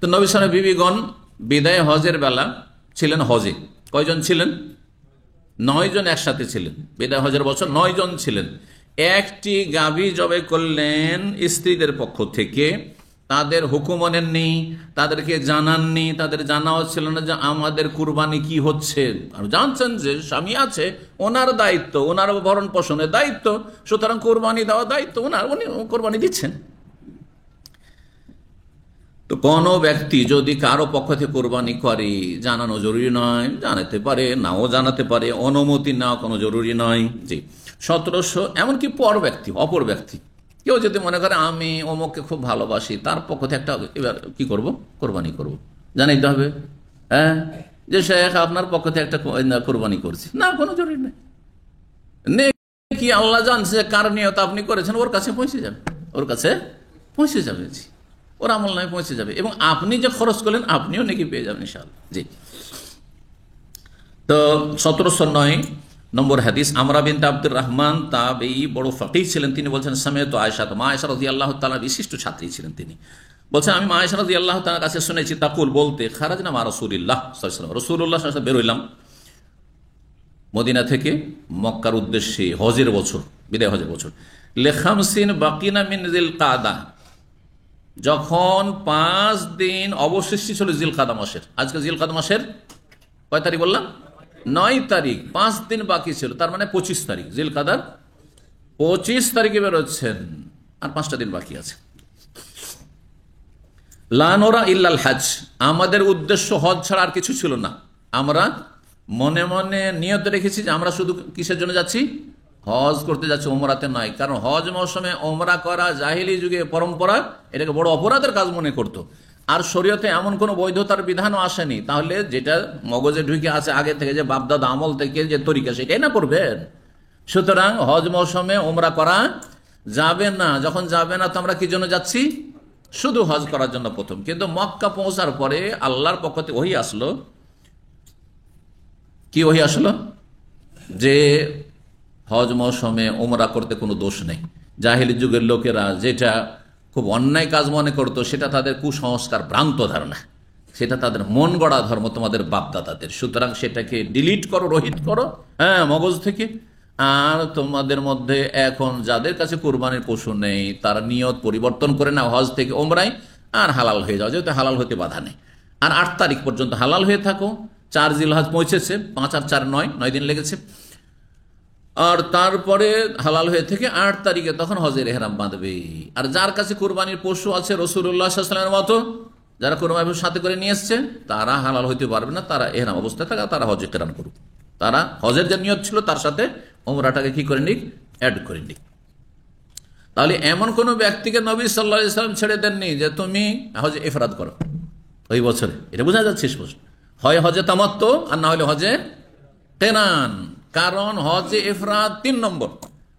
তো নবী সাল্লাল্লাহু আলাইহি বিবিগণ বিদায় হজের বেলা ছিলেন হজে। কয়জন ছিলেন? 9 জন একসাথে ছিলেন। বিদায় হজের বছর 9 জন ছিলেন। একটি গাভী জবাই করলেন স্ত্রীদের পক্ষ থেকে, তাদের হুকুম নেননি, তাদেরকে জানাননি, তাদের জানাও ছিল না যে আমাদের কুরবানি কি হচ্ছে। আর জানছেন যে স্বামী আছে, ওনার দায়িত্ব, ওনার ভরণ পোষণের দায়িত্ব, সুতরাং কোরবানি দেওয়া দায়িত্ব ওনার, উনি কোরবানি দিচ্ছেন। তো কোনো ব্যক্তি যদি কারো পক্ষ থেকে কোরবানি করে, জানানো জরুরি নয়, জানাতে পারে, নাও জানাতে পারে, অনুমতি নেওয়া কোনো জরুরি নয়। জি, 1700 এমনকি অপর ব্যক্তি কেউ যদি মনে করে আমি অমুককে খুব ভালোবাসি, তার পক্ষ থেকে একটা এবার কি করব, কোরবানি করব, জানাইতে হবে। হ্যাঁ, যে শেখ আপনার পক্ষ থেকে একটা কোরবানি করছি, না কোনো জরুরি নেই। কি আল্লাহ জানছে কার নিয়ত আপনি করেছেন, ওর কাছে পৌঁছে যাবে, ওর কাছে পৌঁছে যাবে, ওর আমল নামে পৌঁছে যাবে, এবং আপনি যে খরচ করলেন আপনিও নাকি পেয়ে যাবেন ইনশাআল্লাহ। জি, তো 1709 নম্বর হাদিস, আমরা বিনতে আব্দুর রহমান তাবেঈ, বড় ফাকিহ ছিলেন। তিনি বলছেন সামিআতু আয়েশা, মা আয়েশা রাদিয়াল্লাহু তাআলা বিশিষ্ট ছাত্রী ছিলেন তিনি। বলছেন আমি মা আয়েশা রাদিয়াল্লাহু তাআলার কাছে শুনেছি তাকুল বলতে, খারাজনা মা রাসূলিল্লাহ সাল্লাল্লাহু আলাইহি ওয়াসাল্লাম, রাসূলুল্লাহ সাল্লাল্লাহু আলাইহি ওয়াসাল্লাম বেরোইলাম মদিনা থেকে মক্কার উদ্দেশ্যে হজের বছর, বিদায় হজের বছর। লিখামসিন বাকিনা মিন যিলকাদা, যখন 5 দিন অবশিষ্ট ছিল জিলকাদা মাসের। আজকে জিলকাদা মাসের কয় তারিখ বললাম? 9 তারিখ। 5 দিন বাকি ছিল, তার মানে 25 তারিখ। জিলকাদার 25 তারিখে বেরোচ্ছেন, আর 5টা দিন বাকি আছে। লা নুরা ইল্লাল হজ, আমাদের উদ্দেশ্য হজ ছাড়া আর কিছু ছিল না। আমরা মনে মনে নিয়ত রেখেছি যে আমরা শুধু কিসের জন্য যাচ্ছি, হজ করতে যাচ্ছে, ওমরাতে নয়। কারণ হজ মৌসুমে ওমরা করা জাহিলি যুগে পরম্পরা, এটাকে বড় অপরাধের কাজ মনে করত। আর শরীয়তে এমন কোনো বৈধতার বিধানও আসেনি। তাহলে যেটা মগজে ঢুকে আছে আগে থেকে, যে বাপদাদা আমল থেকে যে তরিকা, সেটাই না করবেন। সুতরাং হজ মৌসুমে ওমরা করা যাবে না। যখন যাবে না তো আমরা কি জন্য যাচ্ছি? শুধু হজ করার জন্য প্রথম। কিন্তু মক্কা পৌঁছার পরে আল্লাহর পক্ষ থেকে ওহী আসলো। কি ওহী আসলো? যে হজ মৌসুমে ওমরা করতে কোনো দোষ নেই। জাহেলি যুগের লোকেরা যেটা খুব অন্যায় কাজ মনে করতো, সেটা তাদের কুসংস্কার, ভ্রান্ত ধারণা, সেটা তাদের মন গড়া ধর্ম, তোমাদের বাপদাদাদের। সুতরাং সেটাকে ডিলিট করো, রহিত করো, হ্যাঁ, মগজ থেকে। আর তোমাদের মধ্যে এখন যাদের কাছে কোরবানির পশু নেই, তারা নিয়ত পরিবর্তন করে নাও হজ থেকে ওমরাই, আর হালাল হয়ে যাও, যেহেতু হালাল হতে বাধা নেই। আর 8 তারিখ পর্যন্ত হালাল হয়ে থাকো। 4 জিলহজ পৌঁছেছে, 5 আর 4 9 দিন লেগেছে। আর তারপরে হালাল হয়ে থেকে 8 তারিখে তখন হজের এহরাম বাঁধবে। আর যার কাছে কুরবানির পশু আছে রাসূলুল্লাহ সাল্লাল্লাহু আলাইহি ওয়াসাল্লামের মতো, যারা কুরবানির সাথে করে নিয়ে এসছে, তারা হালাল হইতে পারবে না। তারা এহরাম অবস্থায় থাকে, তারা হজে কিরান করুক। তারা হজের যে নিয়ত ছিল তার সাথে ওমরাটাকে কি করে নিক, অ্যাড করে নিক। তাহলে এমন কোন ব্যক্তিকে নবী সাল্লাল্লাহু আলাইহি ওয়াসাল্লাম ছেড়ে দেননি যে তুমি হজে ইফরাদ করো ওই বছরে। এটা বোঝা যাচ্ছে স্পষ্ট। হয় হজে তামাত্তু, আর না হলে হজে কিরান। কারণ হজে ইফরাদ 3 নম্বর।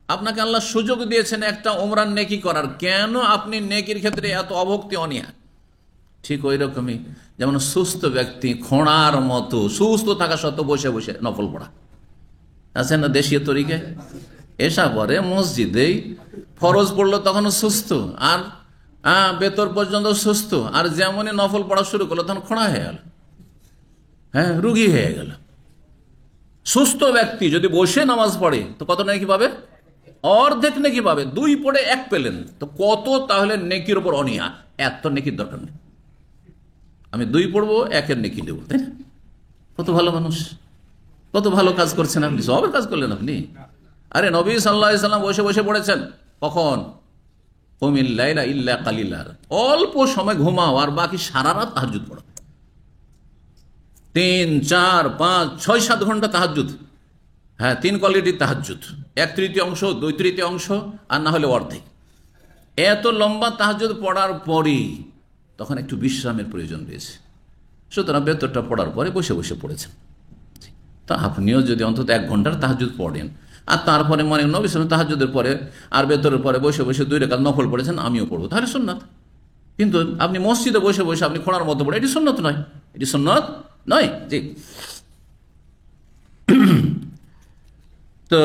আপনাকে আল্লাহ সুযোগ দিয়েছেন একটা ওমরার নেকি করার, কেন আপনি নেকির ক্ষেত্রে এত অভক্তি, অনীহা? ঠিক ওই রকমই যেমন সুস্থ ব্যক্তি খোঁড়ার মতো সুস্থ থাকা সত্ত্বেও বসে বসে নফল পড়া আছে না দেশীয় তরিকে। এসা পরে মসজিদেই ফরজ পড়লো তখনও সুস্থ, আর বেতর পর্যন্ত সুস্থ, আর যেমনই নফল পড়া শুরু করলো তখন খোঁড়া হয়ে গেল, হ্যাঁ, রুগী হয়ে গেল। সুস্থ ব্যক্তি যদি বসে নামাজ পড়ে তো কত নেকি পাবে? অর্ধেক নেকি পাবে। 2 পড়ে 1 পেলেন তো কত? তাহলে নেকির উপর অনীহা। এত নেকির দরকার নেই, আমি 2 পড়বো, 1-এর নেকি দেবো, তাই না? কত ভালো মানুষ, কত ভালো কাজ করছেন আপনি, সবের কাজ করলেন আপনি। আরে নবী সাল্লাল্লাহু আলাইহি ওয়াসাল্লাম বসে বসে পড়েছেন কখন? কুমিল লাইলা ইল্লা কালিলা, অল্প সময় ঘুমাও আর বাকি সারা রাত তাহাজ্জুদ পড়ো। 3, 4, 5, 6, 7 ঘন্টা তাহাজ্জুদ। হ্যাঁ, 3 কোয়ালিটির তাহাজ্জুদ, 1/3 অংশ, 2/3 অংশ, আর না হলে অর্ধেক। এত লম্বা তাহাজ্জুদ পড়ার পরই তখন একটু বিশ্রামের প্রয়োজন রয়েছে। সুতরাং বেতরটা পড়ার পরে বসে বসে পড়েছেন। তা আপনিও যদি অন্তত 1 ঘন্টার তাহাজ্জুদ পড়েন, আর তারপরে মনে নবী সাল্লাল্লাহু তাহাজ্জুদের পরে আর বেতরের পরে বসে বসে 2 রাকাত নফল পড়েছেন, আমিও পড়বো, তাহলে সুন্নাত। কিন্তু আপনি মসজিদে বসে বসে আপনি খোঁড়ার মতো পড়ে, এটি সুন্নাত নয়, এটি সুন্নাত নয়। জি, তো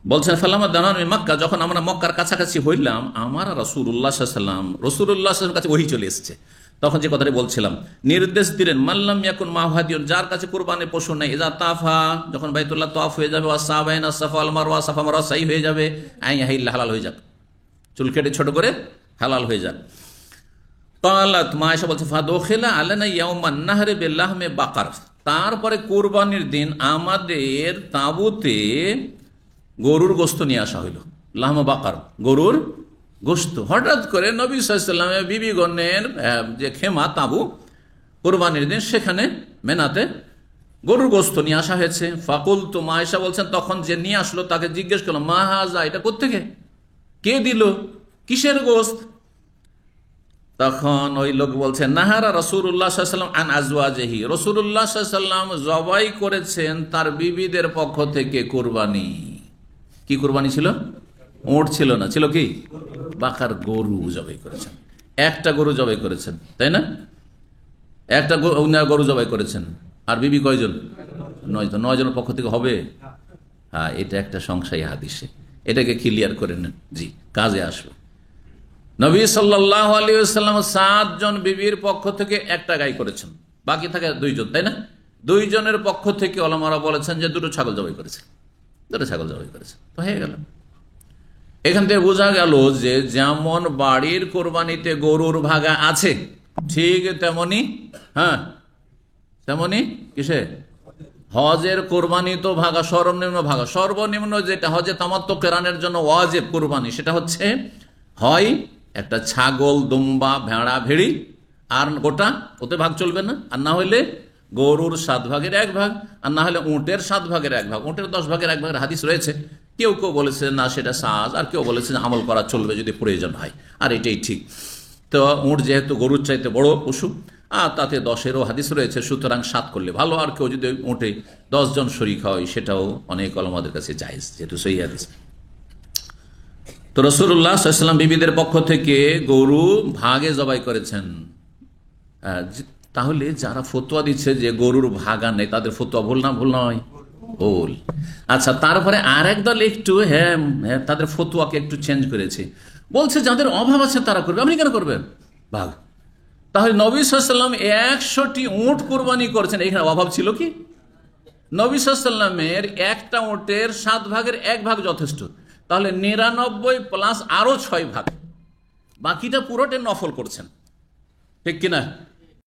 বলছেন ফালামা দানান মিন মক্কা, যখন আমরা মক্কার কাছাকাছি হইলাম, আমার রাসূলুল্লাহ সাল্লাল্লাহু আলাইহি ওয়াসাল্লাম, রাসূলুল্লাহ সাল্লাল্লাহু আলাইহি ওয়াসাল্লামের কাছে ওহী চলে এসেছে। তখন যে কথাটি বলছিলাম, নির্দেশ দিলেন মাল্লাম ইয়াকুন মাহাদিয়ন, যার কাছে কুরবানির পশু নেই, ইজা তাফা, যখন বাইতুল্লাহ তাওয়াফ হয়ে যাবে, ওয়াসাবাইনা সাফা ওয়াল মারওয়া, সাফা মারওয়া সাই হয়ে যাবে, আইয়াহিল্লা, হালাল হয়ে যাক, চুল কেটে ছোট করে হালাল হয়ে যাক। ক্বালাত, মা আয়েশা বলছে, ফাদখিলা আলানা ইয়াউমান নাহরি বিল্লাহমি বাকার, তারপরে কুরবানির দিন আমাদের তাঁবুতে গরুর গোশত নিয়ে আসা হইল। লাহম বাকার, গরুর গোশত। হঠাৎ করে নবী সাল্লাল্লাহু আলাইহি ওয়াসাল্লামের বিবিগণের যে খেমা তাঁবু কুরবানির দিন, সেখানে মেনাতে গরুর গোশত নিয়ে আসা হয়েছে। ফাকুলতু, মা আয়েশা বলছেন, তখন যে নিয়ে আসলো তাকে জিজ্ঞেস করলাম, মা হাযা, এটা কোত্থেকে, কে দিল, কিসের গোশত? তখন ওই লোক বলছে, নাহারা রাসূলুল্লাহ সাল্লাল্লাহু আলাইহি ওয়াসাল্লাম আন আজওয়াজিহি, রাসূলুল্লাহ সাল্লাল্লাহু আলাইহি ওয়াসাল্লাম জবাই করেছেন তার বিবিদের পক্ষ থেকে কুরবানি। কি কুরবানি ছিল? উট ছিল না, ছিল কি? বাকার, গরু জবাই করেছেন। একটা গরু জবাই করেছেন, তাই না? একটা গরু জবাই করেছেন। আর বিবি কয়জন? 9 জন। 9 জনের পক্ষ থেকে হবে? হ্যাঁ, এটা একটা সংশয় হাদিসে, এটাকে ক্লিয়ার করে নেন, জি, কাজে আসবে। নবী সাল্লাল্লাহু আলাইহি ওয়াসাল্লাম 7 জন বিবির পক্ষ থেকে একটা গাই করেছেন, বাকি থাকে 2 জন, তাই না? 2 জনের পক্ষ থেকে ওলামারা বলেছেন যে 2টো ছাগল জবাই করেছে, 2টো ছাগল জবাই করেছে, তো হয়ে গেল। এখান থেকে বোঝা গেল যে যেমন বাড়ির কোরবানিতে গরুর ভাগা আছে, ঠিক তেমনি, হ্যাঁ, তেমনি কিসে হজের কোরবানি তো ভাগা, সর্বনিম্ন ভাগা। সর্বনিম্ন যেটা হজে তামাত্তু কেরানের জন্য ওয়াজিব কোরবানি, সেটা হচ্ছে হয় একটা ছাগল, দুম্বা, ভেড়া, ভেড়ি, আর গোটা, ওতে ভাগ চলবে না। আর না হলে গরুর 7 ভাগের 1 ভাগ, আর না হলে উটের 7 ভাগের 1 ভাগ। উটের 10 ভাগের 1 ভাগের হাদিস রয়েছে। কেউ কেউ বলেছে না, সেটা সাজ, আর কেউ বলেছে আমল করা চলবে যদি প্রয়োজন হয়, আর এটাই ঠিক। তো উট যেহেতু গরুর চাইতে বড় পশু, আর তাতে 10-এরও হাদিস রয়েছে, সুতরাং 7 করলে ভালো। আর কেউ যদি উটে 10 জন শরীক হয়, সেটাও অনেক ওলামাদের কাছে জায়েজ, যেহেতু সহিহ হাদিস। তো রাসূলুল্লাহ সাল্লাল্লাহু আলাইহি ওয়াসাল্লাম বিবিদের পক্ষ থেকে গরু ভাগে জবাই করেছেন। তাহলে যারা ফতোয়া দিচ্ছে যে গরুর ভাগা নেই, তাদের ফতোয়া ভুল না? ভুল নয়, ভুল। আচ্ছা, তারপরে আরেক দল একটু তাদের ফতোয়াকে একটু চেঞ্জ করেছে, বলছে যাদের অভাব আছে তারা করবে। আপনি কেন করবেন ভাগ? তাহলে নবী সাল্লাল্লাহু আলাইহি ওয়াসাল্লাম 100টি উট কোরবানি করছেন, এখানে অভাব ছিল কি? নবী সাল্লাল্লাহু আলাইহি ওয়াসাল্লামের একটা উটের 7 ভাগের 1 ভাগ যথেষ্ট। তাহলে 99 প্লাস আরো 6 ভাগ, বাকিটা পুরোটা নফল করছেন, ঠিক কিনা?